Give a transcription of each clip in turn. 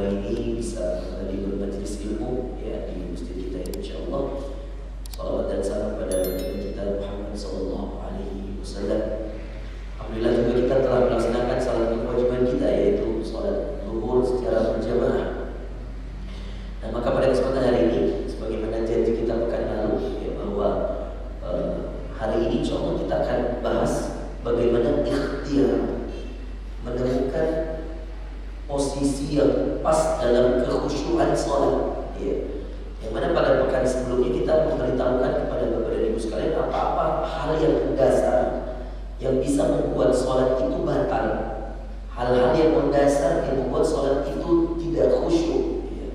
ini bisa kembali bermajelis ilmu ya di masjid kita insyaallah. Salawat dan salam pada baginda kita Muhammad sallallahu alaihi wasallam. Alhamdulillah juga kita telah melaksanakan salah satu kewajiban kita, yaitu salat zuhur secara berjamaah. Dan maka pada kesempatan hari ini, sebagaimana janji kita pekan lalu ya, bahwa hari ini insyaallah kita akan bahas bagaimana ikhtiar menemukan posisi yang pas dalam kekhusyuan sholat ya. Yang mana pada pekan sebelumnya kita memberitahukan kepada Bapak dan Ibu sekalian apa-apa hal yang mendasar yang bisa membuat sholat itu batal, hal-hal yang mendasar yang membuat sholat itu tidak khusyuk ya.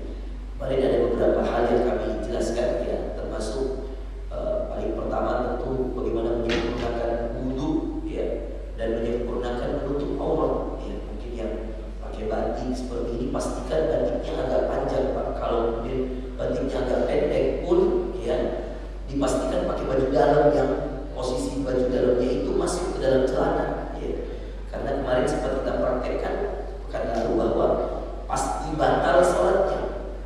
Kemarin ada beberapa hal yang kami jelaskan ya, termasuk paling pertama tentu bagaimana menyempurnakan wudhu ya, dan menyempurnakan menutup aurat ya. Mungkin yang pakai batik seperti ini pastikan batiknya agak panjang Pak. Kalau kemudian batiknya agak pendek pun ya, dipastikan pakai baju dalam yang posisi baju dalamnya itu masuk ke dalam celana ya. Karena kemarin sempat kita praktekkan pekan lalu bahwa pasti batal sholatnya,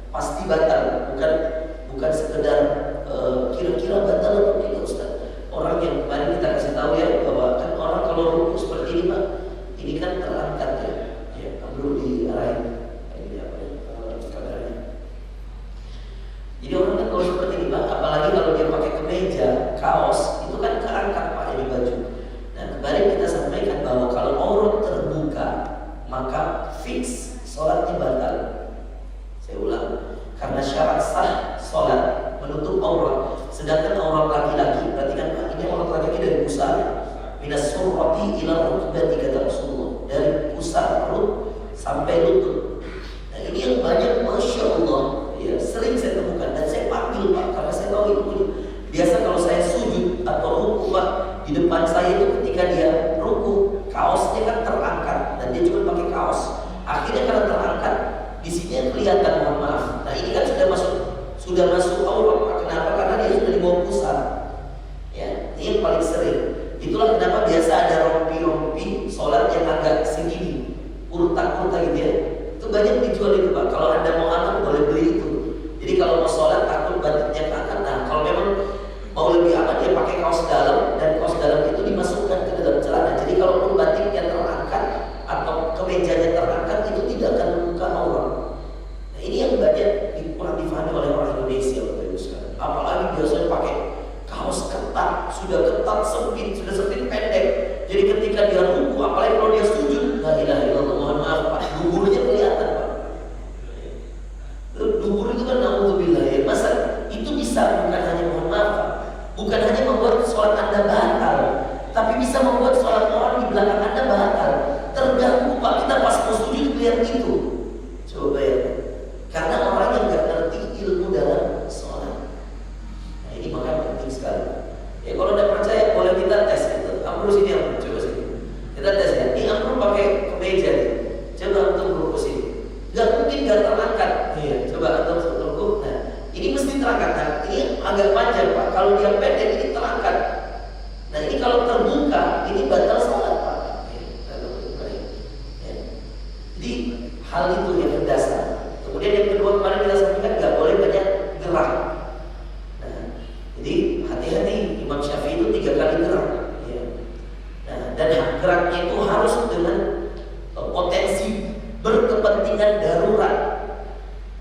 pasti batal, bukan sekedar kira-kira batal atau tidak Ustaz. Orang yang kemarin kita kasih tahu ya, bahwa kan orang kalau ruku seperti ini Pak, ini kan terangkat ya, perlu diarahin ini apa ya, kameranya. Jadi orang kan kalau seperti ini Pak, apalagi kalau dia pakai kemeja, kaos, itu kan terangkat Pak ini baju. Nah kemarin kita sampaikan bahwa kalau aurat terbuka maka fix sholatnya batal. Saya ulang, karena syarat sah sholat menutup aurat. Sedangkan aurat laki-laki, berarti kan Pak, ini aurat laki-laki dari pusar minas surrati ila rukbati kata Rasulullah, dari pusar perut sampai lutut. Nah ini yang banyak Masya Allah ya, sering saya temukan dan saya panggil Pak, karena saya tahu ilmunya. Biasa kalau saya sujud atau ruku Pak, di depan saya itu ketika dia ruku, kaosnya kan terangkat dan dia cuma pakai kaos. Akhirnya karena terangkat, di sini kelihatan, mohon maaf. Nah ini kan sudah masuk aurat Pak. Kenapa? Karena dia sudah dibawa pusar. Ya, ini yang paling sering. Itulah kenapa biasa ada rompi-rompi sholat yang agak segini, kurta-kurta gitu ya. Itu banyak dijual itu Pak. Kalau Anda mau aman boleh beli itu. Jadi kalau mau sholat takut batiknya terangkat. Nah kalau memang mau lebih aman ya pakai kaos dalam, dan kaos dalam itu dimasukkan ke dalam celana. Jadi kalau batiknya terangkat atau kemejanya terangkat, itu tidak akan membuka aurat. Nah ini yang banyak kurang difahami oleh orang Indonesia Bapak Ibu sekalian. Apalagi biasanya pakai kaos ketat, sudah ketat sempit pendek. Jadi ketika dia ruku, apalagi kalau dia sujud, la ilaha illallah, mohon maaf Pak, duburnya kelihatan Pak. Dubur itu kan naudzubillah ya. Masa itu bisa bukan hanya, mohon maaf Pak, bukan hanya membuat sholat Anda batal, tapi bisa membuat sholat orang di belakang Anda batal. Terganggu Pak, kita pas mau sujud lihat itu. Coba ya, karena orang yang nggak ngerti ilmu dalam sholat. Nah ini makanya penting sekali. Ya kalau tidak percaya boleh kita tes itu. Amrul sini, Amrul coba sini. Kita tes ya. Ini Amrul pakai kemeja nih. Coba antum ruku sini. Gak mungkin gak terangkat. Iya. Coba antum ruku. Nah ini mesti terangkat. Nah ini agak panjang Pak. Kalau dia pendek ini terangkat. Nah ini kalau terbuka ini batal sholat Pak. Ya. Jadi hal itu yang mendasar. Kemudian yang kedua kemarin kita sampaikan nggak boleh banyak gerak. Nah, jadi hati-hati, Imam Syafi'i itu 3 kali gerak. Ya. Nah, dan geraknya itu harus dengan potensi berkepentingan darurat.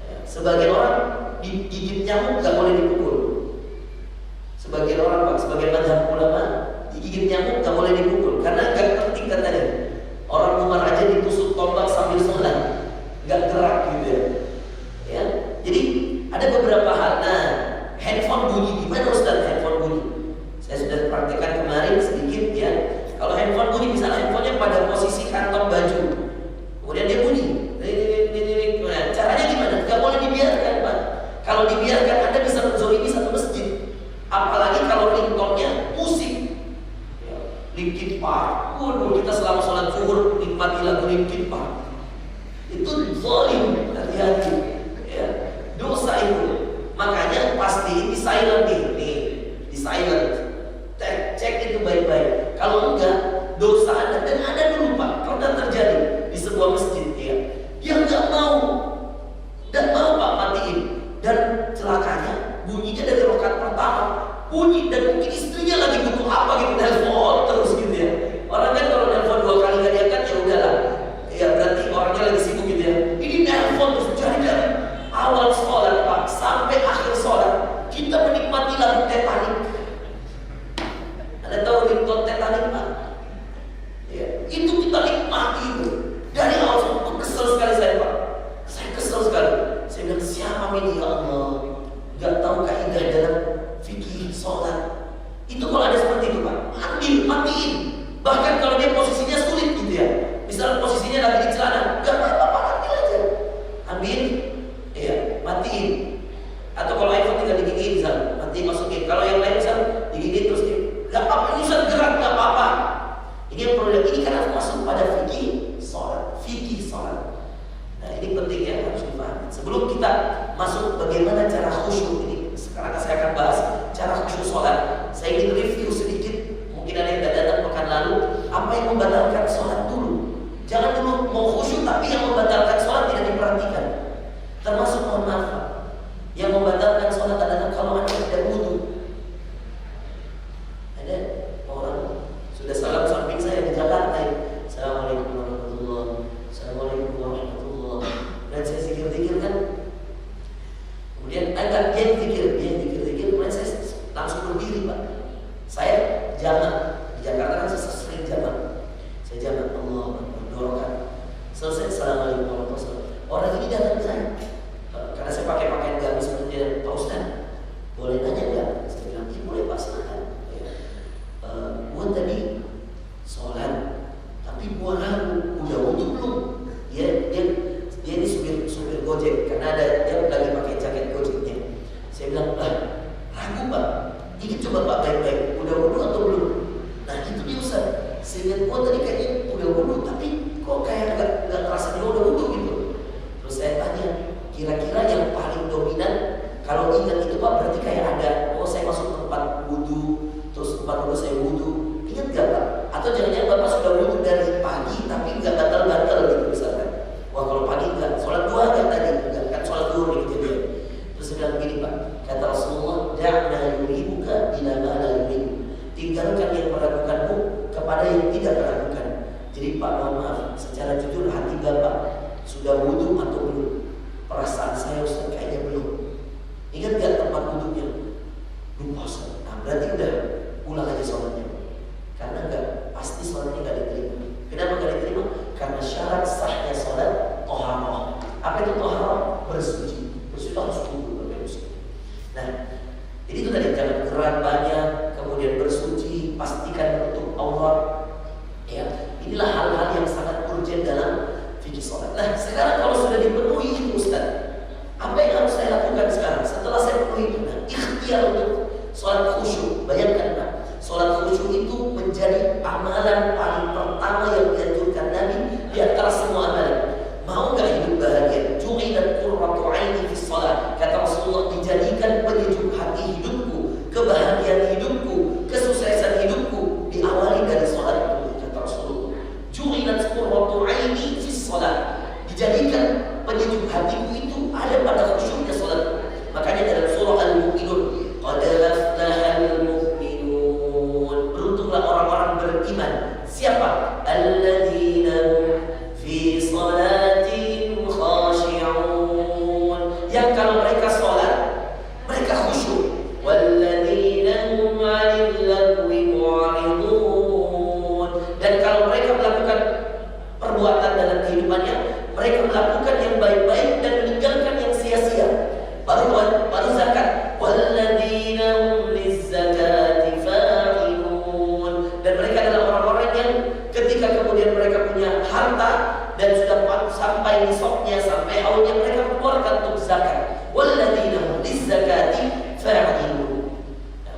Ya. Sebagian orang digigit nyamuk nggak boleh dipukul. Sebagian orang Pak, sebagian mazhab ulama digigit nyamuk nggak boleh dipukul karena nggak penting katanya. Orang Umar aja ditusuk tombak sambil sholat, nggak gerak gitu ya. Ya, jadi ada beberapa hal. Nah, handphone bunyi, gimana Ustaz handphone bunyi? Saya sudah praktekkan kemarin sedikit ya. Kalau handphone bunyi, misalnya handphonenya pada posisi kantong baju, kemudian dia bunyi. Nah, caranya gimana? Gak boleh dibiarkan Pak. Kalau dibiarkan Anda bisa menzolimi satu masjid. Apalagi kalau ringtone-nya musik. Ya, Linkin Park. Waduh, kita selama sholat zuhur nikmati lagu Linkin Park. Itu zalim, hati-hati. Dosa itu, makanya pastiin di silent nih, di silent. Cek itu baik-baik. Kalau enggak, dosa Anda. Dan ada dulu Pak, pernah terjadi di sebuah masjid ya, dia nggak mau awal sholat Pak sampai akhir sholat kita menikmati lagu Titanic. Ada tahu ringtone Titanic Pak? Ya, itu kita nikmati itu dari awal sampai. Kesel sekali saya Pak. Saya kesel sekali. Saya bilang siapa ini ya Allah? Gak tahu kaidah dalam fikih sholat. Itu kalau ada seperti itu Pak, ambil, matiin. Bahkan kalau dia posisinya sulit gitu ya, misalnya posisinya lagi di celana, gak apa-apa, ambil aja, ambil, ya, matiin. Atau kalau iPhone tinggal digigit misalnya, matiin masukin. Kalau yang lain misalnya digigit terus, gak apa-apa, ini bisa gerak, gak apa-apa. Ini yang perlu ini karena masuk pada fikih sholat, fikih sholat. Nah ini penting ya, harus dipahami. Sebelum kita masuk bagaimana cara khusyuk ini, sekarang saya akan bahas cara khusyuk sholat. Saya ingin review sedikit, mungkin ada yang datang pekan lalu, apa yang membatalkan sholat dulu. Jangan dulu mau khusyuk tapi yang membatalkan sholat tidak diperhatikan. Termasuk mohon maaf, yang membatalkan sholat adalah kalau anda tidak wudu. Ada orang sudah salam samping saya di Jakarta, Assalamualaikum warahmatullahi wabarakatuh, Assalamualaikum warahmatullahi wabarakatuh. Dan saya zikir-zikir kan, kemudian agak dia zikir, kemudian saya langsung berdiri Pak. Saya jamak di Jakarta kan saya sering jamak. Saya jamak Allah berdorokan. Selesai Assalamualaikum warahmatullahi wabarakatuh. Orang ini datang ke saya karena saya pakai pakaian gamis seperti Pak Ustaz. Boleh tanya enggak? Saya bilang boleh Pak, silakan. Buat tadi sholat tapi buat ragu udah wudu belum? Dia ini supir Gojek karena dia lagi pakai jaket Gojeknya. Saya bilang ragu Pak, ini coba Pak baik-baik, udah wudu atau belum? Nah itu dia Ustaz. Saya lihat tadi kayaknya udah wudu tapi kok kayak nggak terasa dia udah wudu gitu. Terus saya tanya, kira-kira yang paling dominan kalau ingat itu Pak berarti kayak ada, saya masuk tempat wudu, terus tempat wudu saya wudu. Ingat gak Pak? Atau jangan-jangan Bapak sudah wudu dari pagi tapi nggak batal-batal gitu misalkan. Wah kalau pagi enggak, sholat duha enggak tadi? Enggak, kan sholat duhur nih kejadian. Terus saya bilang begini Pak, kata Rasulullah, da'na yuribuka ila ma la yuribu. Tinggalkan yang meragukanmu kepada yang tidak meragukan. Jadi Pak mohon maaf, secara jujur hati Bapak sudah wudu atau belum? Perasaan saya Ustaz kayaknya belum. Ingat gak tempat wudhunya? Lupa Ustaz. Nah berarti udah ulang aja sholatnya. Karena enggak, pasti sholatnya enggak diterima. Kenapa enggak diterima? Karena syarat sahnya sholat toharoh. Apa itu toharoh? Bersuci. Bersuci itu harus wudu. Nah, jadi itu tadi jangan gerak banyak, kemudian bersuci, pastikan menutup aurat. Ya, inilah hal-hal yang sangat urgent dalam fikih sholat. Nah, sekarang kalau sudah dipenuhi itu Ustaz, apa yang harus saya lakukan sekarang? Setelah saya penuhi itu, nah, ikhtiar untuk sholat khusyuk. Bayangkan Pak, sholat khusyuk itu menjadi amalan paling pertama yang dianjurkan Nabi di antara semua amalan. Mau gak hidup bahagia? Ju'ilat qurratu 'aini fis shalah. Kata Rasulullah, dijadikan penyejuk hati hidupku, kebahagiaan hidupku, kesuksesan hidupku diawali dari salat. Kata Rasulullah, ju'ilat qurratu 'aini fis shalah. Dijadikan penyejuk hatiku itu ada pada khusyuknya salat. Makanya dalam surah Al-Mu'minun, qad aflahal mu'minun. Beruntunglah orang-orang beriman. Siapa? Alladzina fi salatihim khashi'un. Yang kalau mereka sholat, mereka khusyuk. Walladzina hum 'anil lagwi mu'ridun. Dan kalau mereka melakukan perbuatan dalam kehidupannya, mereka melakukan yang baik-baik dan meninggalkan yang sia-sia. Baru zakat. Walladzina hum lizzakati fa'ilun. Dan mereka adalah orang-orang yang ketika kemudian mereka punya harta dan sudah sampai nisabnya, sampai haulnya, mereka keluarkan untuk zakat. Walladzina hum lizzakati fa'ilun.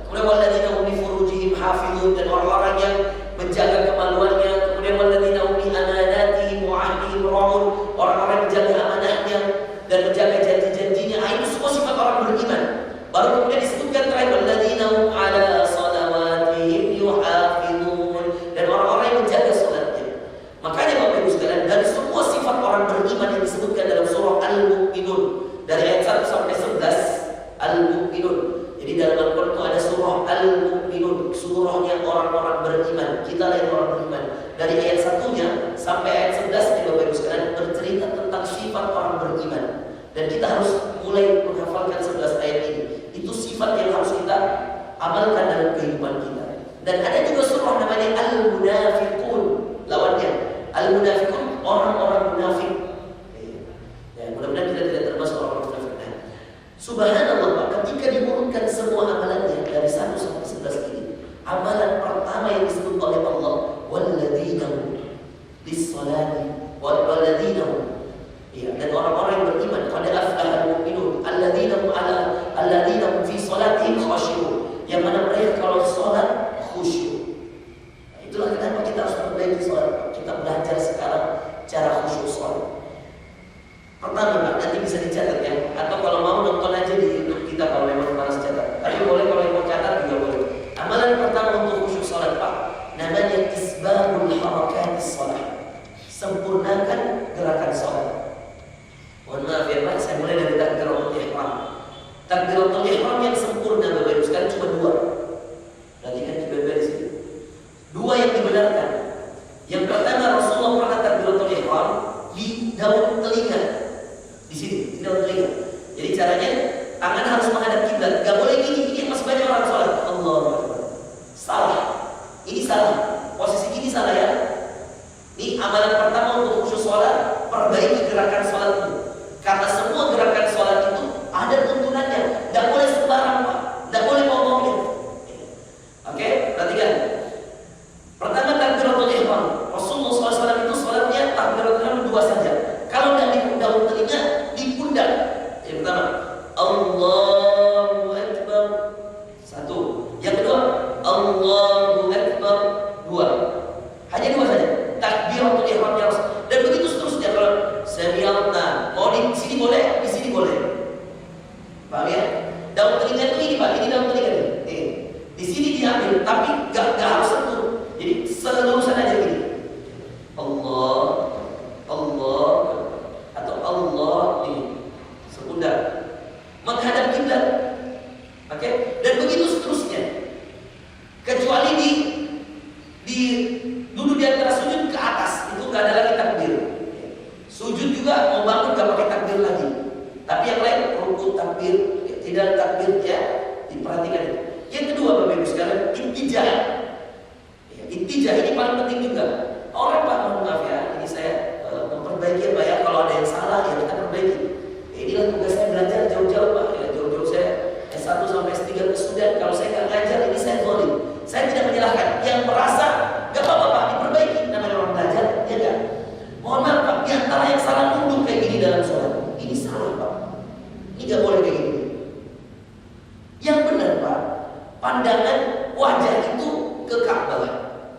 Kemudian walladzina hum li furujihim hafizun, dan orang-orang yang menjaga kemaluannya. Kemudian walladzina hum li amanatihim wa 'ahdihim ra'un, orang-orang yang menjaga amanahnya dan menjaga janji-janjinya. Itu semua sifat orang beriman. Baru kemudian disebutkan terakhir walladzina hum 'ala salawatihim yuhafizun, dan orang-orang yang menjaga salatnya. Makanya Bapak Ibu sekalian, dari semua sifat orang beriman yang disebutkan dalam surah Al-Mu'minun dari ayat 1 sampai 11, Al-Mu'minun. Jadi dalam Al-Quran itu ada surah Al-Mu'minun, surahnya orang-orang beriman. Kita lain orang beriman. Dari ayat 1-nya sampai ayat 11 Bapak Ibu sekalian bercerita tentang sifat orang beriman. Dan Dan kita harus mulai menghafalkan 11 ayat ini. Itu sifat yang harus kita amalkan dalam kehidupan kita. Dan ada juga surah namanya Al-Munafiqun, lawannya Al-Munafiqun, orang-orang munafik. Ya, mudah-mudahan kita tidak termasuk orang munafik. Nah, subhanallah Pak, ketika diurutkan semua amalannya dari 1 sampai 11 ini, amalan pertama yang disebut oleh Allah, walladzina lis-salati walladzina, ya, dan orang-orang yang beriman, qad aflahal mu'minun alladzina fi salatihim khashi'un, yang mana mereka kalau salat khusyuk. Nah, itulah kenapa kita harus memperbaiki salat. Kita belajar sekarang cara khusyuk salat. Pertama, nanti bisa dicatat ya, atau kalau mau nonton aja di YouTube kita kalau memang malas catat. Tapi boleh, kalau yang mau catat juga boleh. Amalan pertama untuk khusyuk salat Pak, namanya isbahul harakatis salat. Sempurnakan gerakan salat. Mohon maaf ya Pak, saya mulai dari takbiratul ihram. Takbiratul ihram yang sempurna Bapak Ibu sekalian cuma 2. Berarti kan juga di sini 2 yang dibenarkan. Yang pertama, Rasulullah pernah takbiratul ihram di daun telinga. Di sini, di daun telinga. Jadi caranya tangan harus menghadap kiblat. Gak boleh gini, ini masih banyak orang sholat. Allahu Akbar. Salah. Ini salah. Posisi gini salah ya. Ini amalan pertama untuk khusyuk sholat. Perbaiki gerakan sholatmu. Karena semua gerakan sholat itu ada tuntunannya. Gak boleh sembarang Pak. Gak boleh ngomongnya. Oke, perhatikan. Pertama, takbiratul ihram. Rasulullah SAW itu sholatnya takbiratul ihram 2 saja. Kalau tidak di daun telinga, di pundak. Yang pertama, Allahu Akbar 1. Yang kedua, Allahu Akbar 2. Hanya 2 saja. Takbiratul ihramnya harus. Dan begitu seterusnya. Kalau sami'alna, mau di sini boleh, di sini boleh. Paham ya? Daun telinga itu ini Pak, ini daun telinga ini. Di sini diambil, tapi gak harus sentuh. Jadi selurusan aja gini. Allah, atau Allah ini sepundak menghadap kiblat. Oke? Dan begitu seterusnya. Kecuali duduk di antara sujud ke atas, itu gak ada lagi takbir. Sujud juga mau bangun gak pakai takbir lagi. Tapi yang lain rukuk takbir, tidak takbir ya, diperhatikan itu. Yang kedua Bapak Ibu sekalian, intijah. Ya, intijah ini paling penting juga. Orang Pak, mohon maaf ya, ini saya memperbaiki Pak ya, kalau ada yang salah ya kita perbaiki. Ya, inilah tugas saya belajar jauh-jauh Pak. Ya, jauh-jauh saya S1 sampai S3 ke Sudan. Kalau saya nggak ngajar ini saya zalim. Saya tidak menyalahkan. Yang merasa gak apa-apa Pak, diperbaiki. Namanya orang belajar, ya kan? Mohon maaf Pak, di antara yang salah nunduk kayak gini dalam sholat, ini salah Pak. Ini gak boleh kayak gini. Yang benar Pak, pandangan wajah itu ke Ka'bah,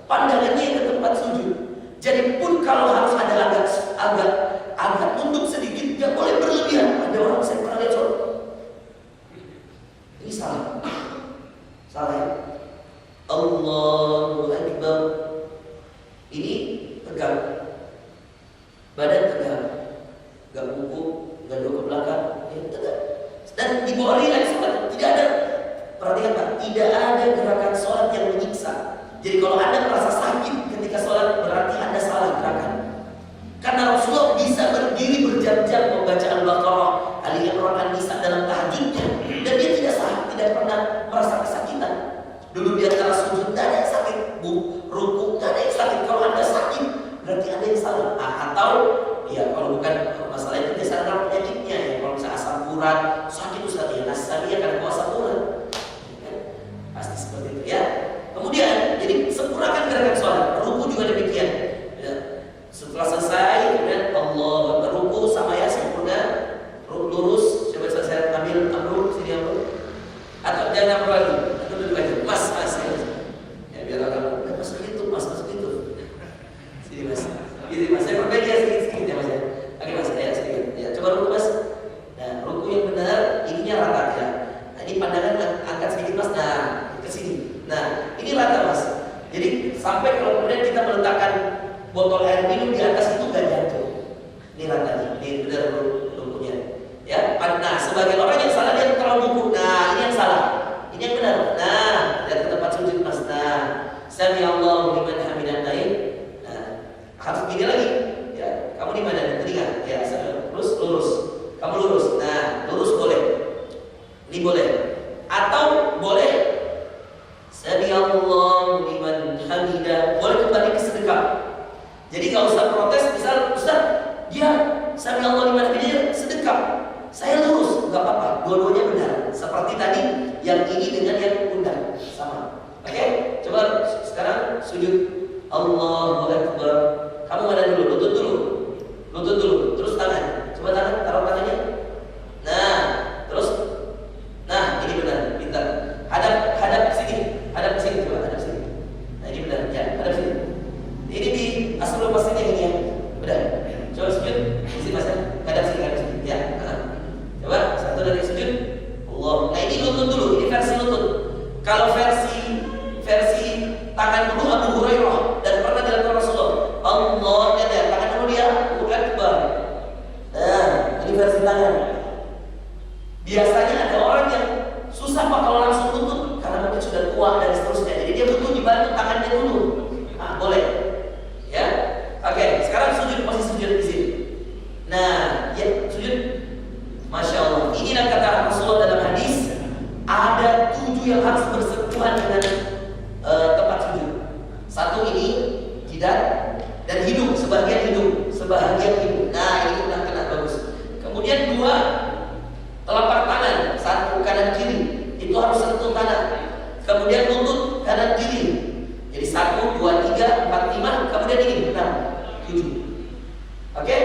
pandangannya ke tempat sujud. Jadi pun kalau harus ada agak nunduk sedikit, gak boleh berlebihan. Ada orang saya pernah lihat sholat, ini salah, salah ya. Allahu Akbar, ini tegak, badan tegak, gak bungkuk, gak dua ke belakang, ya tegak. Dan di bawah rileks sholat, tidak ada. Perhatikan Pak, tidak ada gerakan sholat yang menyiksa. Jadi kalau Anda merasa sakit ketika sholat, berarti Anda salah gerakan. Karena Rasulullah bisa berdiri berjam-jam membaca Al-Baqarah, Ali Imran, An-Nisa dalam tahajudnya, dan dia tidak pernah merasa kesakitan. Dulu di antara sujud tidak ada yang sakit, rukuk tidak ada yang sakit. Kalau Anda sakit, berarti ada yang salah. Atau ya kalau bukan masalah itu biasa ada penyakitnya ya. Kalau misalnya asam urat sakit Ustaz ya, nasabnya karena asam urat. Pasti seperti itu ya. Kemudian, jadi sempurnakan gerakan sholat. Ruku juga demikian. Ya. Setelah selesai, kemudian Allah ruku sama ya sempurna, lurus. Coba saya ambil amrul sini amrul. Atau jangan amrul lagi. Atau duduk aja. Mas. Ya biar orang masuk itu, masuk itu. Sini Mas. Gini Mas. Saya perbaiki ya sedikit ya Mas ya. Oke Mas, ya sedikit. Ya coba ruku Mas. Nah, ruku yang benar, ininya rata ya. Nah, ini pandangan angkat sedikit Mas. Nah, ke sini. Nah, ini rata Mas. Jadi sampai kalau kemudian kita meletakkan botol air minum di atas itu gak jatuh. Ini rata nih, ini benar rukunya. Ya, nah sebagai orang yang salah dia terlalu buku. Nah, ini yang salah. Ini yang benar. Nah, lihat ke tempat sujud Mas. Nah, sami Allahu liman hamidan lain. Nah, harus gini lagi. Ya, kamu di mana? Di telinga. Ya, terus lurus. Kamu lurus. Biasanya ada orang yang susah Pak kalau langsung lutut karena mungkin sudah tua dan seterusnya. Jadi dia butuh dibantu tangannya dulu. Nah, boleh. Ya. Oke, sekarang sujud, posisi sujud di sini. Nah, ya sujud. Masya Allah. Inilah kata Rasulullah dalam hadis, ada 7 yang harus bersentuhan dengan tempat sujud. Satu ini jidat dan hidung, sebagian hidung. Nah, ini udah kena bagus. Kemudian 2 telapak tangan, satu kanan kiri, itu harus sentuh tanah. Kemudian lutut kanan kiri. Jadi 1, 2, 3, 4, 5. Kemudian ini 6, 7. Oke?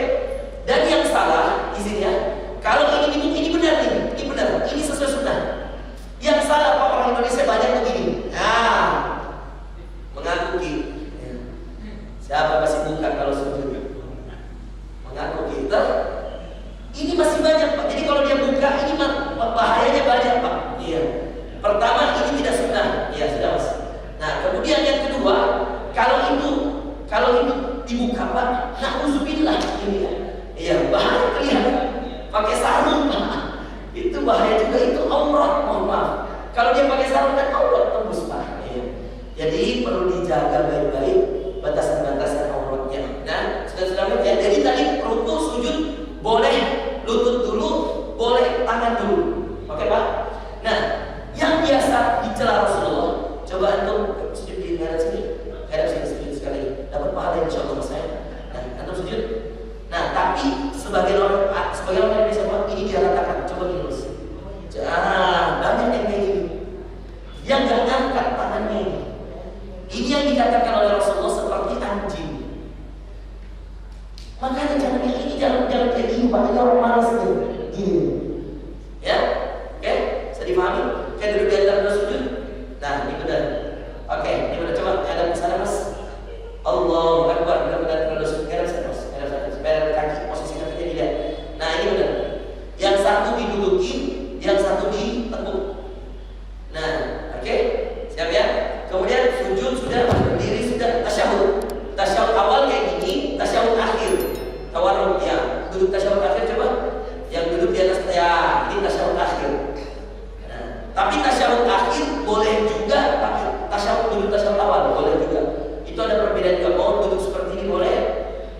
Dan yang salah isinya, kalau ini benar nih, ini benar, ini sesuai sunnah. Yang salah Pak, orang Indonesia banyak begini. Nah, mengaku ki. Siapa masih buka kalau sujud? Mengaku kita. Ini masih banyak Pak. Jadi kalau dia buka ini bahayanya banyak Pak. Iya. Pertama, ini tidak sunnah. Iya, sudah Mas. Nah, kemudian yang kedua, kalau itu dibuka Pak, na'udzubillah ini ya. Iya, bahaya kelihatan. Pakai sarung Pak. Itu bahaya juga, itu aurat, mohon maaf. Kalau dia pakai sarung kan aurat tembus Pak. Iya. Jadi perlu dijaga baik-baik batasan-batasan auratnya. Nah, sudah ya. Jadi tadi rukuk, sujud boleh lutut dulu, boleh tangan dulu. Oke Pak? Nah, yang biasa dicela Rasulullah, coba antum sujud di hadap sini sujud sekali, dapat pahala insyaallah Mas saya. Nah, antum sujud. Nah, tapi sebagian orang Indonesia ini dia katakan, coba lurus. Banyak yang kayak gini. Yang gak ngangkat tangannya ini. Ini yang dikatakan oleh Rasulullah seperti anjing. Makanya jangan kayak gini Pak, ini orang malas nih. Gini. Ya? Oke? Bisa dipahami? Kayak duduk di antara sujud. Nah, ini benar. Oke, ini benar. Coba ada di sana Mas. Allahu Akbar. Benar-benar kalau sujud Mas. Supaya kaki posisi kakinya dilihat. Nah, ini benar. Yang satu diduduki, yang satu ditekuk. Nah, oke? Siap ya? Kemudian sujud sudah, berdiri sudah, tasyahud. Tasyahud awal kayak gini, tasyahud akhir. Tawarruk ya. Duduk tasyahud akhir coba. Yang duduk di atas ya, ini tasyahud akhir. Nah, tapi tasyahud akhir boleh juga pakai duduk tasyahud awal, boleh juga. Itu ada perbedaan juga. Mau duduk seperti ini boleh,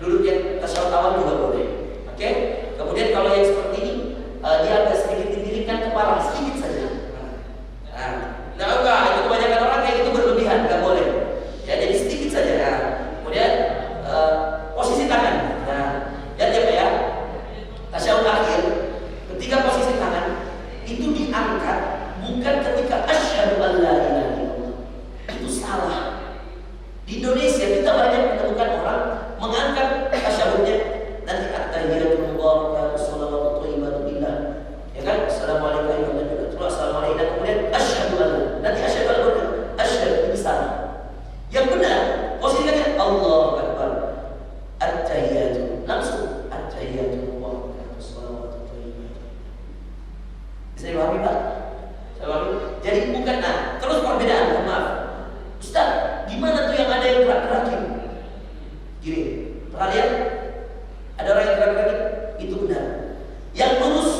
duduk yang tasyahud awal juga boleh. Oke? Kemudian kalau yang seperti ini, dia agak sedikit didirikan kepala sedikit saja. Nah, enggak, itu kebanyakan orang kayak gitu berlebihan, enggak boleh. Ya, jadi sedikit saja. Nah, kemudian posisi tangan. Nah, lihat ya Pak ya. Tasyahud akhir, ketika posisi tangan itu diangkat bukan ketika asyhadu an la ilaha illallah. Itu salah. Di Indonesia kita banyak menemukan orang mengangkat tasyahudnya nanti at-tahiyatul mubarakatuh shalawatu thayyibatu billah. Ya kan? Assalamualaikum warahmatullahi wabarakatuh. Assalamualaikum. Kemudian asyhadu an nanti asyhadu an asyhadu ini salah. Yang benar posisinya Allahu Akbar. At-tahiyatu langsung at-tahiyatu mubarakatuh shalawatu thayyibatu. Bisa dipahami Pak? Jadi bukan terus perbedaan, maaf. Ustaz, gimana tuh yang ada yang gerak-gerakin? Gini, pernah lihat? Ada orang yang gerak-gerakin? Itu benar. Yang lurus,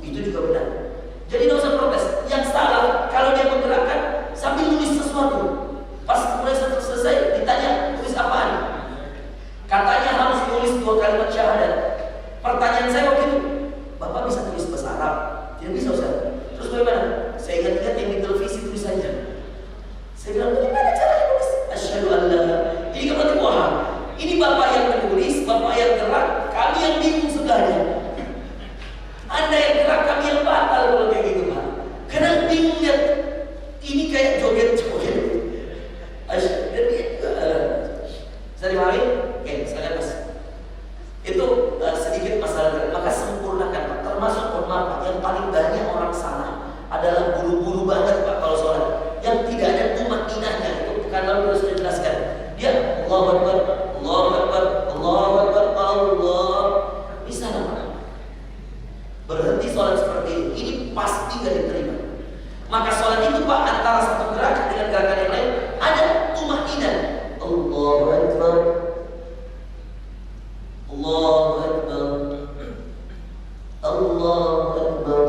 itu juga benar. Jadi tidak usah protes. Yang salah, kalau dia menggerakkan sambil nulis sesuatu. Pas mulai selesai, ditanya, tulis apaan? Katanya harus tulis 2 kalimat syahadat. Pertanyaan saya waktu itu, Bapak bisa tulis bahasa Arab? Tidak bisa Ustaz. Terus bagaimana? Saya ingat-ingat yang di televisi tulis saja. Saya bilang, bagaimana caranya nulis? Asyhadu an la. Ini kata wah, ini Bapak yang menulis, Bapak yang gerak, kami yang bingung sudahnya. Anda yang gerak, kami yang batal kalau kayak gitu Pak. Karena bingung lihat, ini kayak joget-joget. Bisa dipahami? Oke, sekalian Mas. Itu sedikit masalah, maka sempurnakan Pak. Termasuk mohon yang paling banyak orang salah adalah buru-buru banget Pak kalau sholat. Yang tidak ada tumakninahnya, itu karena kita sudah jelaskan. Dia Allahu Akbar, Allahu Akbar, Allahu Akbar, Allah. Bisa Pak. Berhenti sholat seperti ini pasti gak diterima. Maka sholat itu Pak antara satu gerakan dengan gerakan yang lain ada tumakninah. Allahu Akbar, Allahu Akbar, Allahu Akbar.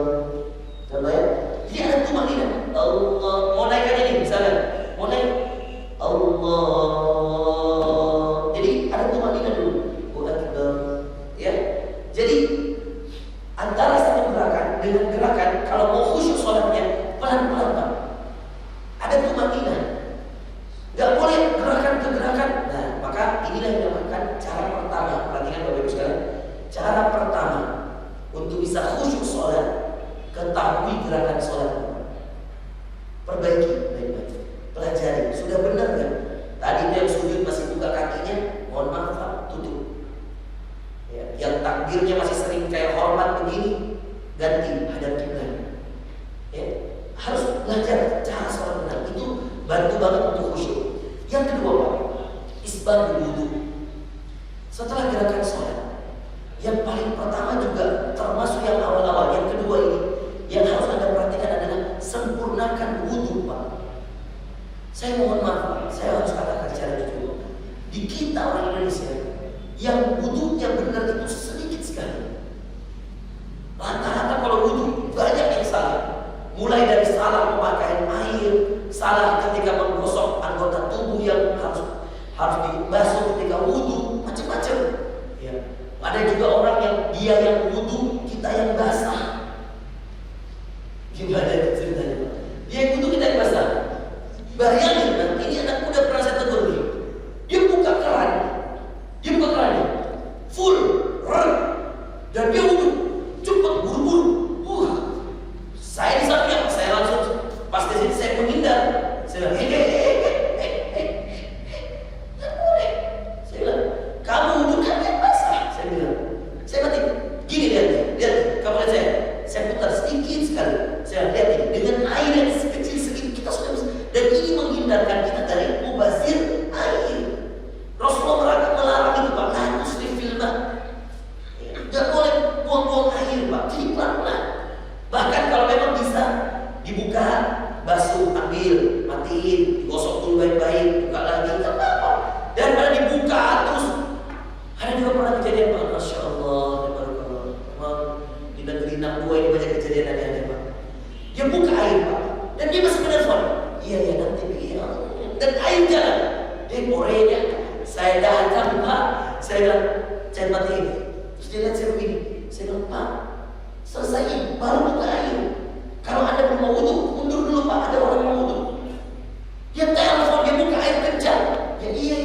bisa khusyuk sholat, ketahui gerakan sholat, perbaiki baik-baik, pelajari. Sudah benar kan? Tadi yang sujud masih buka kakinya, mohon maaf Pak, tutup. Ya, yang takbirnya masih sering kayak hormat begini, ganti hadap kiblat. Ya, harus belajar cara sholat benar. Itu bantu banget untuk khusyuk. Yang kedua Pak, isbal wudu. Setelah gerakan sholat, yang paling pertama juga termasuk yang awal-awal, yang kedua ini yang harus Anda perhatikan adalah sempurnakan wudu Pak. Saya mohon maaf Pak, saya harus katakan secara jujur, di kita orang Indonesia yang wudunya benar itu sedikit sekali. Rata-rata kalau wudu banyak yang salah, mulai dari salah pemakaian air, salah ketika menggosok anggota tubuh yang harus dibasuh ketika wudu, macam-macam. Ya. Ada juga orang yang dia yang wudu, kita yang basah. Gimana ceritanya Pak? Dia yang wudu, kita yang basah. Bayangin kan, ini anak muda pernah saya tegur nih. Dia buka keran, full, dan dia wudu, cepat buru-buru. Saya di samping, saya langsung pas di sini saya menghindar. Saya bilang, saya bilang, kamu wudu kan yang basah. Saya bilang, saya mati. Gini lihat, kamu lihat saya putar sedikit sekali. Saya lihat ini dengan air yang sekecil segini kita sudah bisa. Dan ini menghindarkan kita dari mubazir air. Rasulullah melarang itu Pak, la tusrif fil ma. Tidak boleh buang-buang air Pak, jadi pelan-pelan. Bahkan kalau memang bisa dibuka, basuh, ambil, matiin, digosok dulu baik-baik, buka lagi, tidak apa-apa. Daripada dibuka terus. Ada juga pernah kejadian Pak, Masya Allah, memang di negeri 62 ini banyak kejadian aneh-aneh Pak. Dia buka air Pak, dan dia masih menelpon. Iya nanti iya. Dan air jalan. Dia korenya, saya datang Pak, saya bilang, saya matiin. Terus dia lihat saya begini, saya bilang Pak, selesai baru buka air. Kalau Anda belum mau wudu, mundur dulu Pak, ada orang mau wudu. Dia telepon, dia buka air kencang. Ya iya.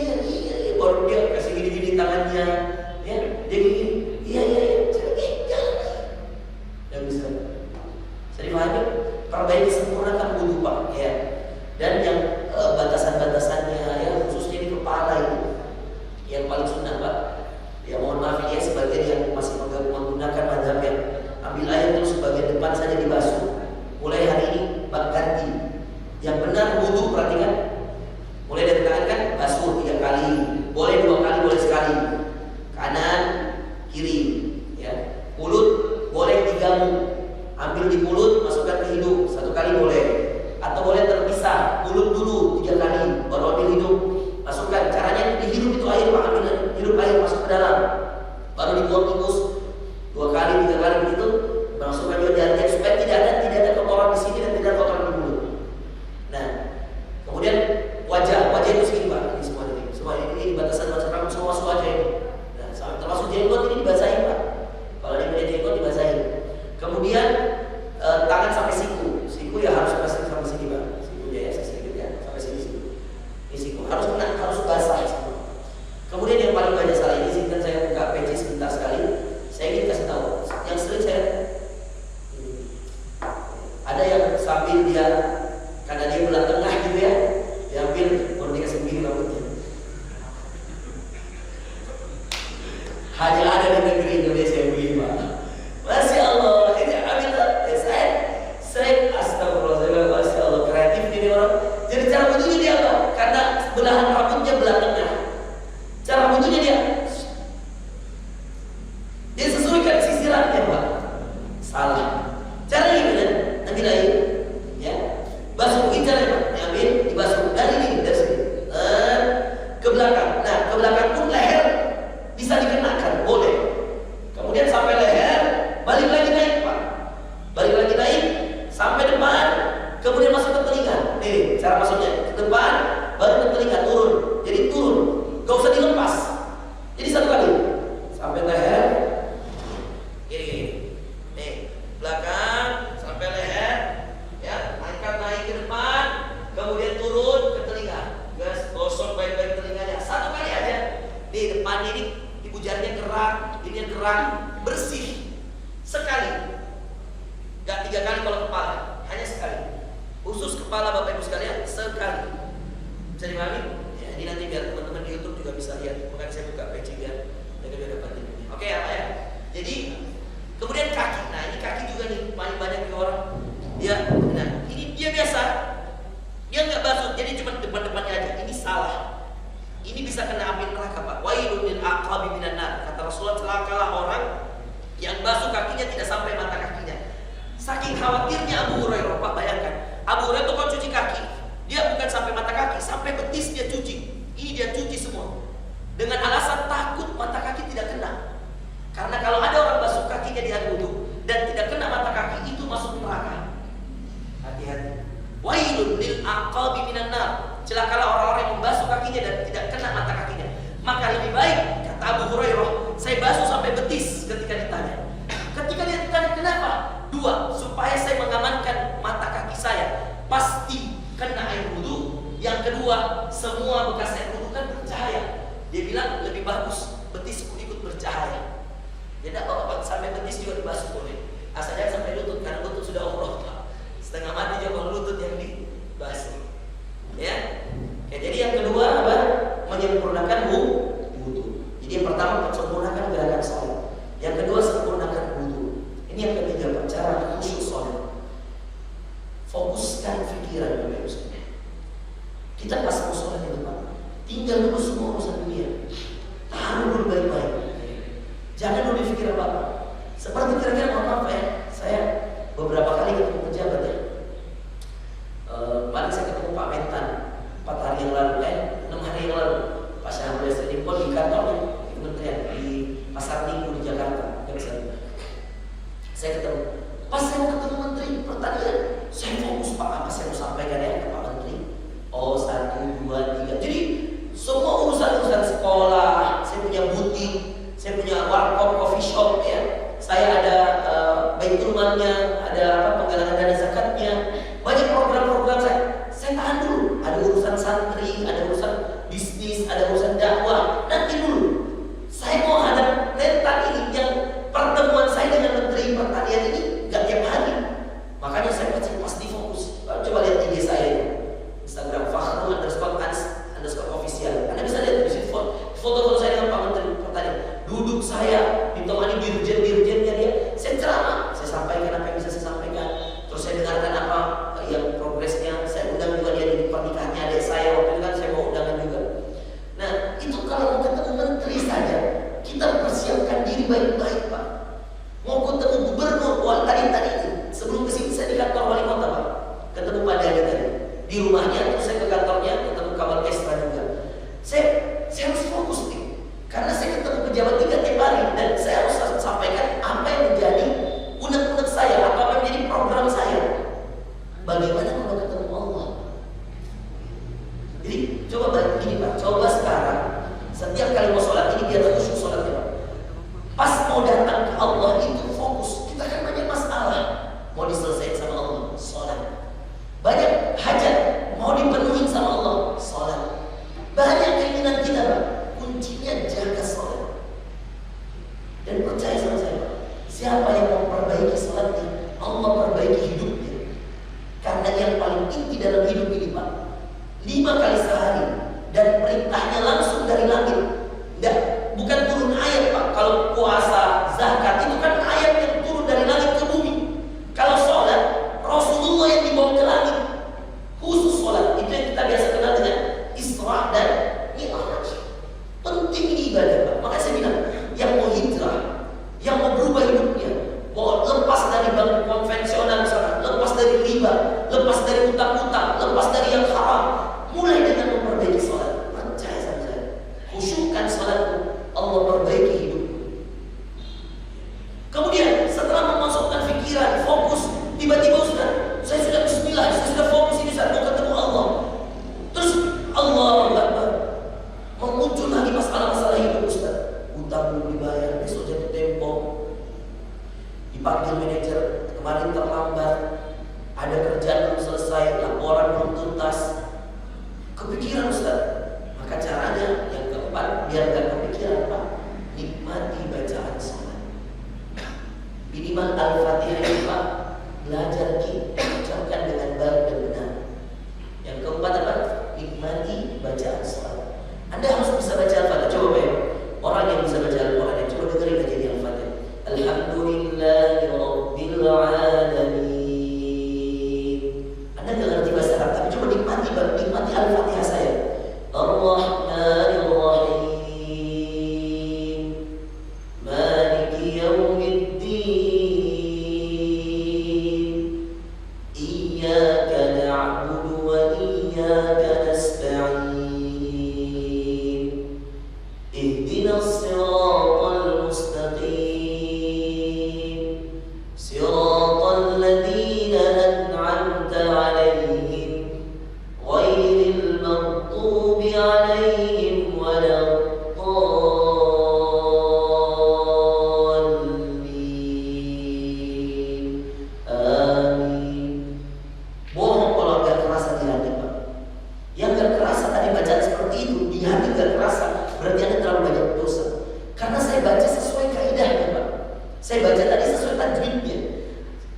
Baru dia kasih gini-gini tangannya. Ya, dia gini. Iya. Saya jalan. Yang bisa. Saya dipahami, perbaiki sempurnakan wudu Pak. Ya. Dan yang batasan-batasannya, ya khususnya di kepala ini, yang paling sunnah Pak. Ya mohon maaf ya, sebagian yang masih menggunakan mazhab yang ambil air terus bagian depan saja dibasuh. Mulai hari ini Pak ganti. Yang benar wudu perhatikan. Mulai dari tangan kan basuh 3 kali, boleh 2 kali, boleh sekali. Kanan, kiri, ya. Mulut boleh 3 mu. Ambil di mulut, masukkan ke hidung 1 kali boleh. Atau boleh terpisah, mulut dulu 3 kali, baru ambil hidung, masukkan. Caranya dihirup itu air Pak, ambil hirup air masuk ke dalam, baru dibuang tikus 2 kali, 3 kali begitu, masukkan juga jarinya supaya tidak ada kotoran di sini dan tidak ada kotoran di mulut. Nah, kemudian wajah itu segini Pak, ini semua ini batasan rambut semua wajah ini. Nah, termasuk jenggot ini dibasahin Pak. Kalau dia punya jenggot dibasahin. Kemudian tangan sampai siku ya harus basah sampai sini Pak. Sikunya ya sedikit ya sampai sini. Ini siku harus basah semua. Kemudian yang paling banyak salah ini, izinkan saya buka PC sebentar sekali. Saya ingin kasih tahu yang sering saya ada yang sambil dia karena dia belah tengah gitu ya, diambil baru dikasih begini rambutnya. Hanya ada di negeri Indonesia yang begini Pak. Masya Allah, ini ambil saya astagfirullah, Masya Allah, kreatif ini orang. Jadi cara wudunya dia apa? Karena belahan rambutnya belah tengah. Cara wudunya dia sesuaikan sisirannya Pak. Salah. Cara gimana? Ambil air, ya, basuh caranya Pak. Diambil, dibasuh dari sini, ke belakang. Nah, ke belakang pun leher bisa dikenakan, boleh. Kemudian sampai leher, balik lagi naik Pak. Balik lagi naik sampai depan, kemudian masuk ke telinga. Nih, cara masuknya ke depan, baru ke telinga turun. Jadi turun, gak usah dilepas. Jadi 1 kali sampai leher, gini. Nih, belakang. khawatirnya Abu Hurairah, Pak, bayangkan. Abu Hurairah itu kalau cuci kaki, dia bukan sampai mata kaki, sampai betis dia cuci. Ini dia cuci semua. Dengan alasan takut mata kaki tidak kena. Karena kalau ada orang basuh kakinya di hari wudu dan tidak kena mata kaki, itu masuk neraka. Hati-hati. Wailun lil aqabi minan nar. Celakalah orang-orang yang membasuh kakinya dan tidak kena mata kakinya. Maka lebih baik, kata Abu Hurairah, saya basuh sampai betis ketika ditanya. Ketika dia ditanya kenapa? 2, supaya saya mengamankan mata kaki saya. Pasti kena air wudu. Yang kedua, semua bekas air wudu kan bercahaya. Dia bilang lebih bagus betisku ikut bercahaya. Ya tidak apa-apa, sampai betis juga dibasuh boleh. Asalnya sampai lutut, karena lutut sudah umroh. Setengah mati juga lutut yang dibasuh. Ya. Jadi yang kedua apa? Menyempurnakan wudu. Jadi yang pertama sempurnakan gerakan salat. Yang kedua sempurnakan wudu. Ini yang ketiga, cara khusyuk salat. Fokuskan pikiran Bapak Ibu. Kita pas mau salat di depan, tinggal dulu semua urusan dunia. Tahan dulu baik-baik. Jangan dulu pikir apa-apa. Seperti kira-kira mohon maaf ya, saya beberapa kali ketemu pejabat ya. Paling saya ketemu Pak Mentan 4 hari yang lalu, 6 hari yang lalu. Pak Syahrul Yassin Limpo di kantornya di kementerian di Pasar Minggu di Jakarta. Saya ketemu. Pas saya mau ketemu Menteri Pertanian, saya fokus Pak, apa saya mau sampaikan ya ke Pak Menteri. Oh 1, 2, 3. Jadi semua urusan-urusan sekolah, saya punya butik, saya punya warkop, coffee shop ya. Saya ada baitul malnya, ada penggalangan dana zakatnya. Banyak program-program saya tahan dulu. Ada urusan santri, ada urusan bisnis, ada urusan dakwah. Nanti dulu. Saya mau hadap mental ini yang pertemuan saya dengan Menteri Pertanian ini gak tiap hari. Makanya saya pasti fokus. Coba lihat IG saya ini. Instagram Fakhrul_Ans_official. Anda bisa lihat di situ foto-foto saya dengan Pak Menteri Pertanian. Duduk saya ditemani dirjen-dirjennya dia. Saya ceramah, saya sampaikan apa yang bisa saya sampaikan. Terus saya dengarkan apa yang progresnya. Saya undang juga dia di pernikahannya adik saya. Waktu itu kan saya mau undangan juga. Nah itu kalau mau ketemu menteri saja, kita persiapkan diri baik-baik Pak. Mau ketemu gubernur, tadi sebelum kesini saya di kantor wali kota Pak. Ketemu Pak Dani tadi di rumahnya, terus saya ke kantornya ketemu Kabal Kesra juga. Saya harus fokus nih, karena saya ketemu pejabat 3 tiap hari dan saya harus sampaikan apa yang menjadi unek-unek saya, apa yang menjadi program saya. Bagaimana kalau ketemu Allah? Jadi coba begini Pak, coba sekarang setiap kali mau sholat ini biar khusyuk sholatnya Pak. Pas mau datang ke Allah itu fokus. Kita kan banyak masalah mau diselesaikan sama Allah, sholat. Banyak hajat mau dipenuhi sama Allah, sholat. Banyak keinginan kita Pak, kuncinya jaga sholat. Dan percaya sama saya Pak, siapa yang memperbaiki sholatnya, Allah perbaiki hidupnya. Karena yang paling inti dalam hidup ini Pak, 5 kali sehari dan perintahnya langsung dari langit. Bukan turun ayat Pak. Kalau puasa, zakat itu kan ayat yang turun dari langit ke bumi. Kalau sholat, Rasulullah yang dibawa ke langit. Khusus sholat, itu yang kita biasa kenal dengan Isra dan Mi'raj. Penting ini ibadah Pak. Makanya saya bilang, yang mau hijrah, yang mau berubah hidupnya, mau lepas dari bank konvensional misalnya, lepas dari riba, lepas dari utang-utang, lepas dari yang haram, mulai dengan memperbaiki sholat. Percaya sama saya, khusyukkan sholatmu, Allah perbaiki hidup. Kemudian setelah memasukkan pikiran, fokus, tiba-tiba Ustaz, saya sudah bismillah, saya sudah fokus ini saat mau ketemu Allah. Terus Allah Akbar, muncul lagi masalah-masalah hidup Ustaz. Utang belum dibayar, besok jatuh tempo, dipanggil manajer, kemarin terlambat, ada kerjaan belum selesai, laporan belum tuntas. Kepikiran Ustaz. Maka caranya yang keempat, biar gak kepikiran Pak, nikmati bacaan sholat. Minimal Al-Fatihah itu Pak, belajar ucapkan dengan baik dan benar. Yang keempat apa? Nikmati bacaan sholat. Anda harus bisa baca Al-Fatihah. Coba Pak, orang yang bisa baca Al-Quran, coba dengerin aja di Al-Fatihah. Alhamdulillahi Rabbil Alamin. Anda gak ngerti bahasa Arab, tapi coba nikmati Al-Fatihah saya. Ar-Rahmanir Rahim, Maliki Yawmiddin,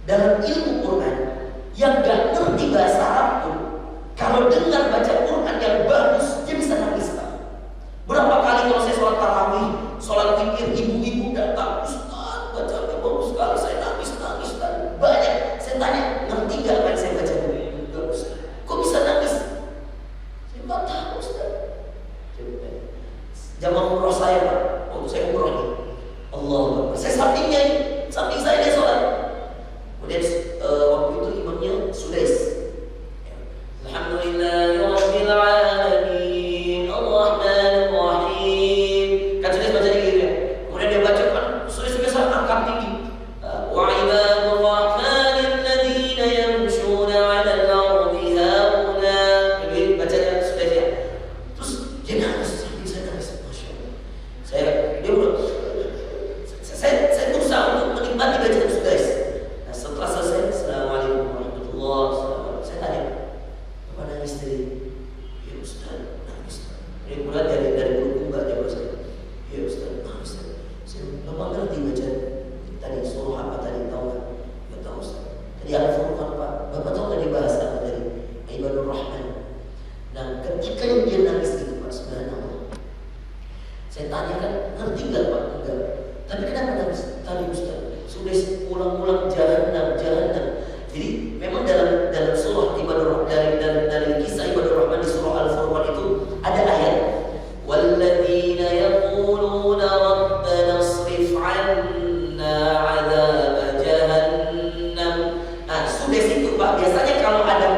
dalam ilmu Quran yang gak ngerti bahasa Arab pun, kalau dengar baca Quran yang bagus, dia bisa nangis Pak. Berapa kali kalau saya sholat tarawih, sholat witir, ibu-ibu datang, Ustaz bacanya bagus sekali, saya nangis banyak. Saya tanya, ngerti gak apa yang saya baca? Enggak Ustaz. Kok bisa nangis? Saya nggak tahu Ustaz. Zaman umroh saya Pak, waktu saya umroh nih, Allah, saya samping saya dia sholat. Kemudian waktu itu imamnya Sudais. Alhamdulillahirabbil alamin, Arrahmanir rahim. Kan Sudais baca gitu ya. Kemudian dia baca kan Sudais biasa angkat tinggi. Wa ibadur rahmanil ladzina yamshuna 'alal ardi hauna. Jadi bacanya Sudais ya. Terus dia nangis, saya nangis, Masya Allah. Saya berusaha untuk menikmati bacaan Sudais. Nah, setelah selesai, Assalamualaikum warahmatullahi wabarakatuh. Saya tanya, Bapak nangis tadi? Ya Ustaz, nangis. Ini kemudian dari guru Mbak dia berusaha. Ya Ustaz, nangis tadi. Saya, Bapak ngerti bacaan tadi surah apa tadi, tahu nggak? Ya tahu Ustaz. Tadi Al-Furqan Pak. Bapak tahu nggak dia bahasa apa tadi? Ibadur Rahman. Nah, ketika dia nangis itu Pak, subhanallah. Saya tanya kan, ngerti nggak Pak? Enggak. Tapi kenapa nangis? Tadi Ustaz sudah ulang-ulang jahannam. Jadi memang dalam surah Ibadur dari kisah Ibadur Rahman di surah Al-Furqan itu ada ayat walladzina yaquluna rabbana asrif 'anna 'adzab jahannam. Nah, sudah situ Pak, biasanya kalau ada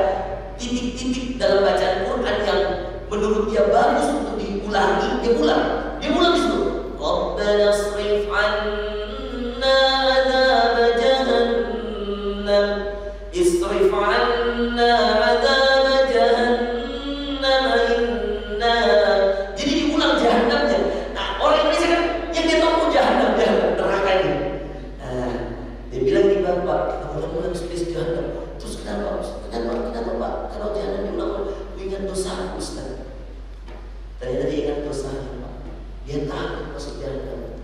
titik-titik dalam bacaan Quran yang menurut dia bagus untuk diulangi, dia ulang di situ. Rabbana asrif 'anna 'adzab jahannam, isrif 'anna 'adzab jahannam innaha. Jadi diulang jahannamnya. Nah, orang Indonesia kan yang dia tahu jahannam neraka ini. Nah, dia bilang di Bapak, ulang-ulang sudah jahannam. Terus kenapa Pak? Kalau jahannam diulang, ingat dosa Ustaz. Tadi ingat dosanya Pak. Dia takut masuk jahannam.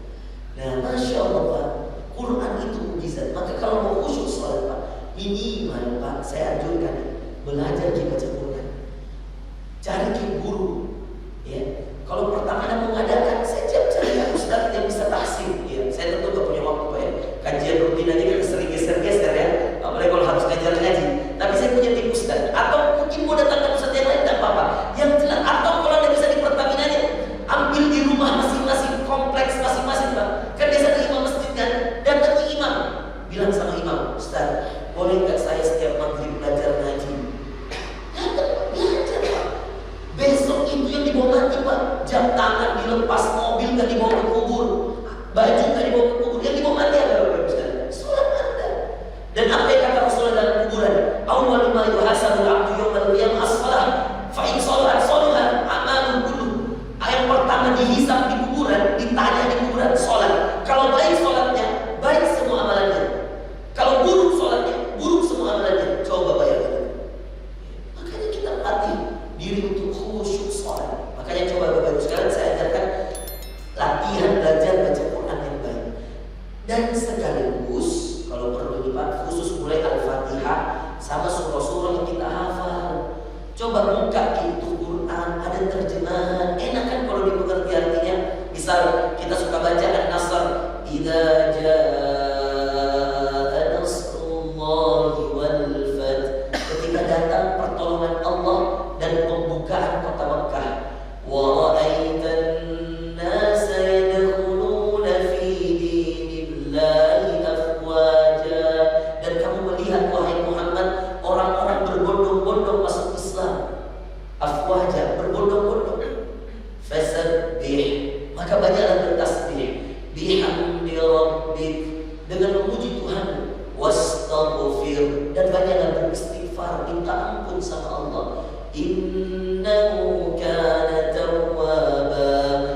Nah, Masya Allah Pak, Quran itu mukjizat. Maka kalau mau khusyuk sholat Pak, minimal Pak, saya anjurkan belajar baca Quran. Cari guru, ya. Kalau pertama mengadakan, saya cari Ustaz yang bisa tahsin. Ya, saya tentu gak punya waktu Pak ya. Kajian rutin aja kita sering geser-geser ya. Apalagi kalau harus ngajar ngaji. Tapi saya punya tim Ustaz. Atau mungkin mau datangkan Ustaz yang lain, tidak apa-apa. Yang jelas, atau kalau Anda bisa di Pertaminanya, ambil di rumah masing-masing, kompleks masing-masing Pak. Kan biasa ke imam masjid kan, datang ke imam, bilang sama imam, Ustaz, boleh nggak saya setiap maghrib belajar ngaji? Datang belajar Pak. Besok itu yang dibawa mati Pak, jam tangan dilepas, mobil nggak dibawa ke kubur, baju nggak dibawa ke kubur, yang dibawa mati apa Bapak Ustaz? Sholat Anda. Dan apa yang kata Rasulullah dalam kuburan? Awwal ma yuhasabul 'abdu yawmal qiyamah as-shalah, fa in shalat shalaha amalun kullu. Yang pertama dihisab di kuburan, ditanya di kuburan sholat. Kalau baik sholatnya, baik semua amalannya. Kalau buruk sholatnya, buruk semua amalannya. Coba bayangkan. Makanya kita latih diri untuk khusyuk sholat. Makanya coba Bapak Ibu sekalian, saya ajarkan latihan belajar baca Quran yang baik. Dan sekaligus kalau perlu nih Pak, khusus mulai Al-Fatihah sama surah-surah yang kita hafal. Coba buka itu Quran, ada terjemahan. Enak kan kalau dimengerti artinya. Misal kita suka baca An-Nasr, idza jaa nasrullahi wal fath. Ketika datang pertolongan Allah dan pembukaan kota Makkah. Wa ra'aitan nasa yadkhuluna fi dinillahi afwaja. Dan kamu melihat wahai Muhammad, orang-orang berbondong-bondong masuk Islam. Afwaja, berbondong-bondong. Fasabbih, maka banyaklah bertasbih. Bihamdi rabbik, dengan memuji Tuhan. Wastaghfir, dan banyaklah beristighfar, minta ampun sama Allah. Innahu kana tawwaba,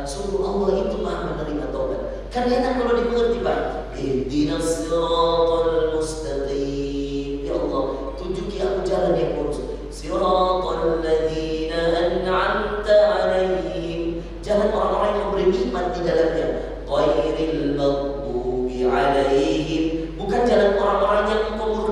sungguh Allah itu Maha menerima taubat. Kan enak kalau dimengerti Pak. Ihdinas siratal mustaqim, ya Allah tunjuki aku jalan yang lurus. Siratal ladzina an'amta 'alaihim, jalan orang-orang yang beri nikmat di dalamnya. Ghairil maghdubi 'alaihim, bukan jalan orang-orang yang engkau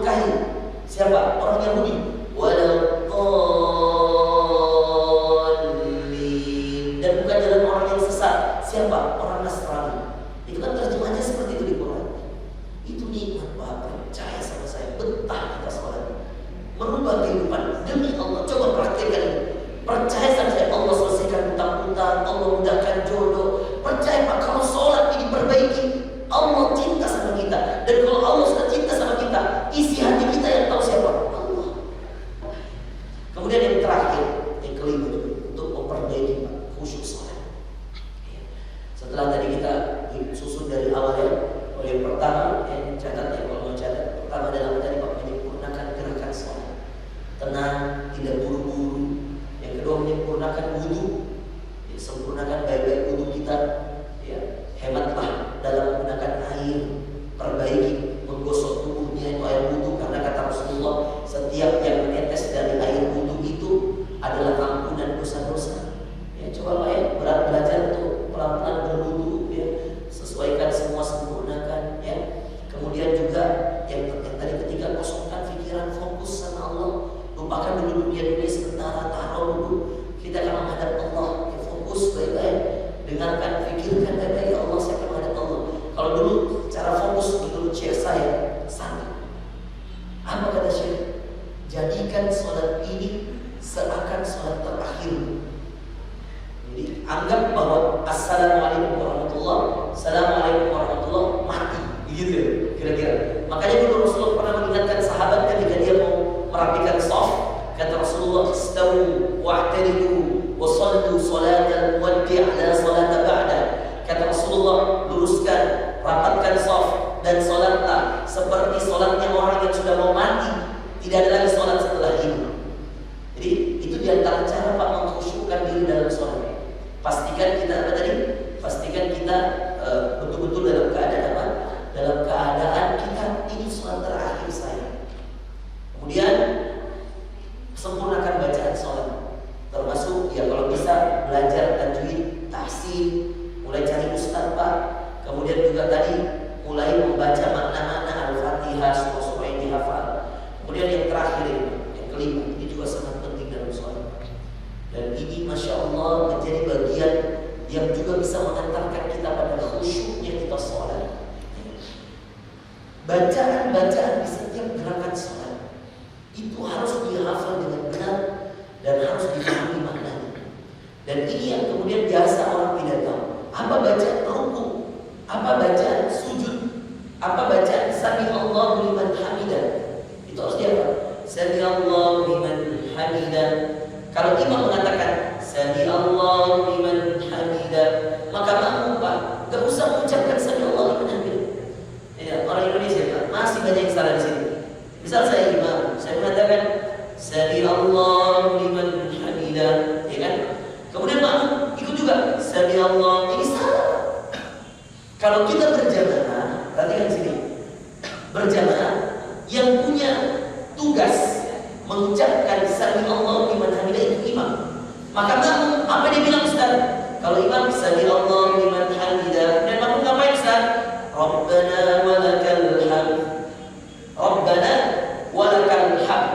jadikan sholat ini seakan sholat terakhir. Jadi anggap bahwa assalamualaikum warahmatullah, assalamualaikum warahmatullah, mati, begitu kira-kira. Makanya dulu Rasulullah pernah mengingatkan sahabat ketika dia mau merapikan shaf, kata Rasulullah, istawu wa'tadilu wa sallu salatal muwaddi' la salata ba'da. Kata Rasulullah, luruskan, rapatkan shaf dan salatlah seperti salatnya orang yang sudah mau mati. Tidak ada lagi salat setelah ini. Jadi itu diantara cara Pak mengkhusyukkan diri dalam salat. Pastikan kita apa tadi? Pastikan kita betul-betul dalam keadaan apa? Dalam keadaan kita ini salat terakhir saya. Kemudian sempurnakan bacaan salat. Termasuk ya kalau bisa belajar tajwid, tahsin, mulai cari ustaz Pak. Kemudian juga tadi mulai membaca makna-makna Al-Fatihah, surah-surah yang dihafal. Kemudian yang terakhir, yang kelima, ini juga sangat penting dalam sholat. Dan ini Masya Allah menjadi bagian yang juga bisa mengantarkan kita pada khusyuknya kita sholat. Bacaan-bacaan di setiap gerakan sholat itu harus dihafal dengan benar dan harus dipahami maknanya. Dan ini yang kemudian biasa orang tidak tahu. Apa bacaan ruku? Apa bacaan sujud? Apa bacaan sami Allahu liman hamidah? Itu harus dihafal. Sami Allahu liman hamidah. Kalau imam mengatakan sami Allahu liman hamidah, maka makmum Pak enggak usah mengucapkan sami Allahu liman hamidah. Ya, orang Indonesia Pak, masih banyak yang salah di sini. Misal saya imam, saya mengatakan sami Allahu liman hamidah, ya kan? Kemudian makmum ikut juga sami Allah, ini salah. Kalau kita berjamaah, perhatikan sini. Berjamaah yang punya tugas mengucapkan sami Allah liman hamidah itu imam. Maka makmum apa dia bilang Ustaz? Kalau imam sami Allah liman hamidah, dan makmum ngapain Ustaz? Rabbana walakal hamd. Rabbana walakal hamd.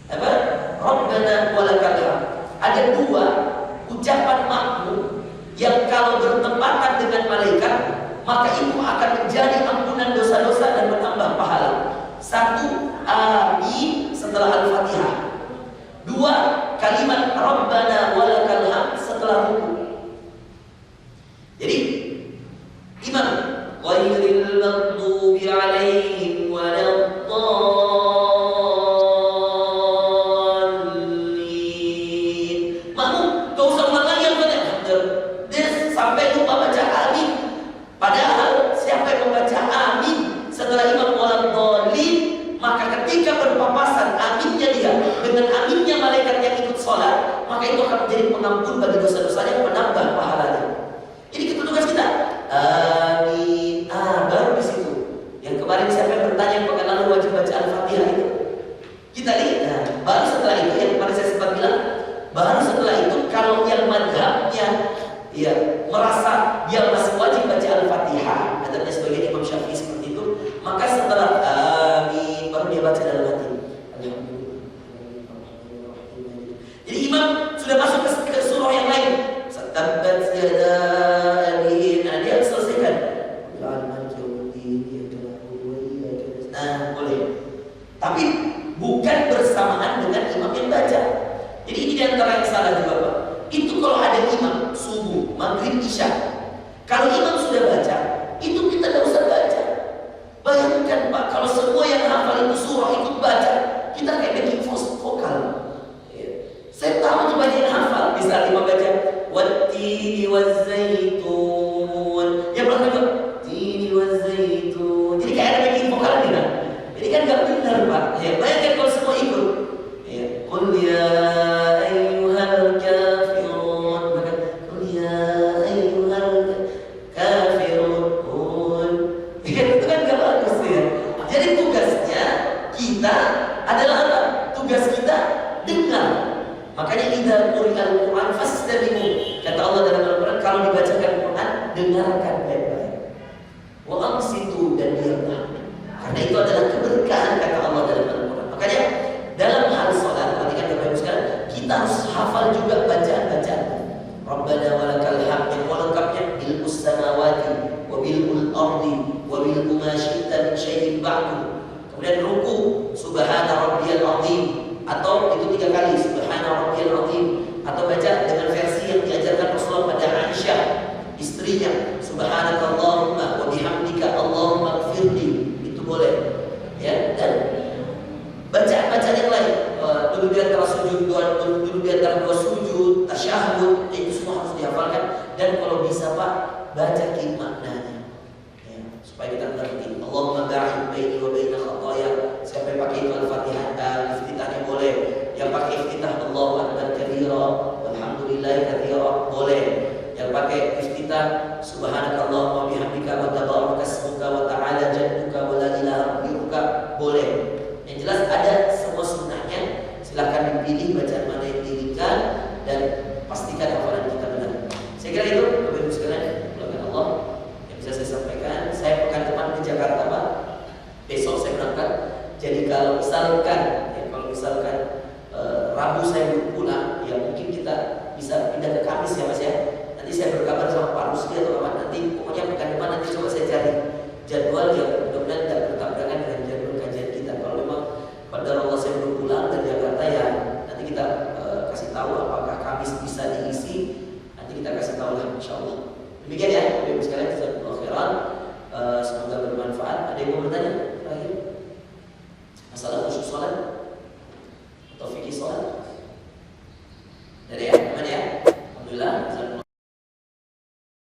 Apa? Rabbana walakal hamd. Ada dua ucapan makmum yang kalau bertepatan dengan malaikat, maka itu akan menjadi ampunan dosa-dosa dan menambah pahala. Satu, amin setelah Al-Fatihah. Dua, kalimat Rabbana walakal hamd setelah ruku. Jadi imam ghairil maghdubi alaihim waladdallin. Makmum gak usah ulang lagi Al-Fatihah. Dia sampai lupa baca amin. Padahal siapa yang membaca amin setelah imam waladdallin, maka ketika berpapasan aminnya dia dengan aminnya malaikat yang ikut sholat, maka itu akan menjadi pengampun bagi dosa-dosanya, menambah pahalanya. Jadi itu tugas kita. Amin. Baru di situ. Yang kemarin siapa yang bertanya pekan lalu wajib baca Al-Fatihah itu? Kita lihat. Baru setelah itu yang kemarin saya sempat bilang, baru setelah itu kalau yang madhabnya ya merasa dia masih wajib baca Al-Fatihah, katanya sebagai Imam Syafi'i seperti itu, maka setelah amin baru dia baca dalam hati. Jadi imam sudah masuk ke surah yang lain. Tabbat yada amin. Nah, dia selesaikan. Nah, boleh. Tapi bukan bersamaan dengan imam yang baca. Jadi ini diantara yang salah juga Pak. Itu kalau ada imam subuh, maghrib, isya. Kalau imam sudah baca, itu kita tidak usah baca. Bayangkan Pak, kalau semua yang hafal itu surah ikut baca, kita kayak backing vokal. Saya tahu tuh banyak yang hafal. Bisa imam baca wattini wazzaitun, yang belakang juga tini wazzaitun. Jadi kayak ada backing vokal nih kan. Jadi kan nggak benar Pak. Ya, bayangkan kalau semua ikut. Ya, qul ya ayyuhal kafirun. Maka qul ya ayyuhal kafirun. Itu kan nggak bagus ya. Jadi tugasnya kita adalah apa? Tugas kita dengar. Makanya idza quri'al Qur'an fastami'u. Kata Allah dalam Al-Qur'an, kalau dibacakan Quran, dengarkan baik-baik. Wa ansitu, dan diamlah. Karena itu adalah keberkahan kata Allah dalam Al-Qur'an. Makanya dalam hal salat, perhatikan Bapak Ibu sekalian, kita harus hafal juga bacaan-bacaan. Rabbana walakal hamd, yang lengkapnya ilmus samawati wa bilul ardi wa bil ma syi'ta min syai'in ba'du. Kemudian ruku, subhana rabbiyal azim bacaan yang lain, duduk di antara sujud, duduk di antara dua sujud, tasyahud, itu semua harus dihafalkan. Dan kalau bisa Pak, baca maknanya, ya, supaya kita mengerti. Allahumma ba'id baini wa baina khataaya. Siapa yang pakai itu Al-Fatihah, iftitahnya boleh. Yang pakai iftitah Allahu akbar kabira, walhamdulillahi katsira, boleh. Yang pakai iftitah subhanakallahumma bihamdika wa tabaraka ismuka wa ta'ala jadduka wa la ilaha ghairuka, boleh. Yang jelas ada semua sunnahnya. Silakan dipilih bacaan mana yang diinginkan dan pastikan hafalan kita benar. Saya kira itu Bapak Ibu sekalian, mudah-mudahan Allah yang bisa saya sampaikan. Saya pekan depan ke Jakarta Pak. Besok saya berangkat. Jadi kalau misalkan Rabu saya belum pulang, ya mungkin kita bisa pindah ke Kamis ya Mas ya. Nanti saya berkabar sama Pak Rusdi atau Pak, nanti pokoknya pekan depan nanti coba saya cari jadwal yang mudah-mudahan tidak bertabrakan dengan jadwal kajian kita. Kalau memang pada Allah saya belum pulang dari Jakarta, ya nanti kita kasih tahu apakah Kamis bisa diisi. Nanti kita kasih tahu lah insyaallah. Demikian ya Bapak Ibu sekalian, jazakumullah khairan. Semoga bermanfaat. Ada yang mau bertanya?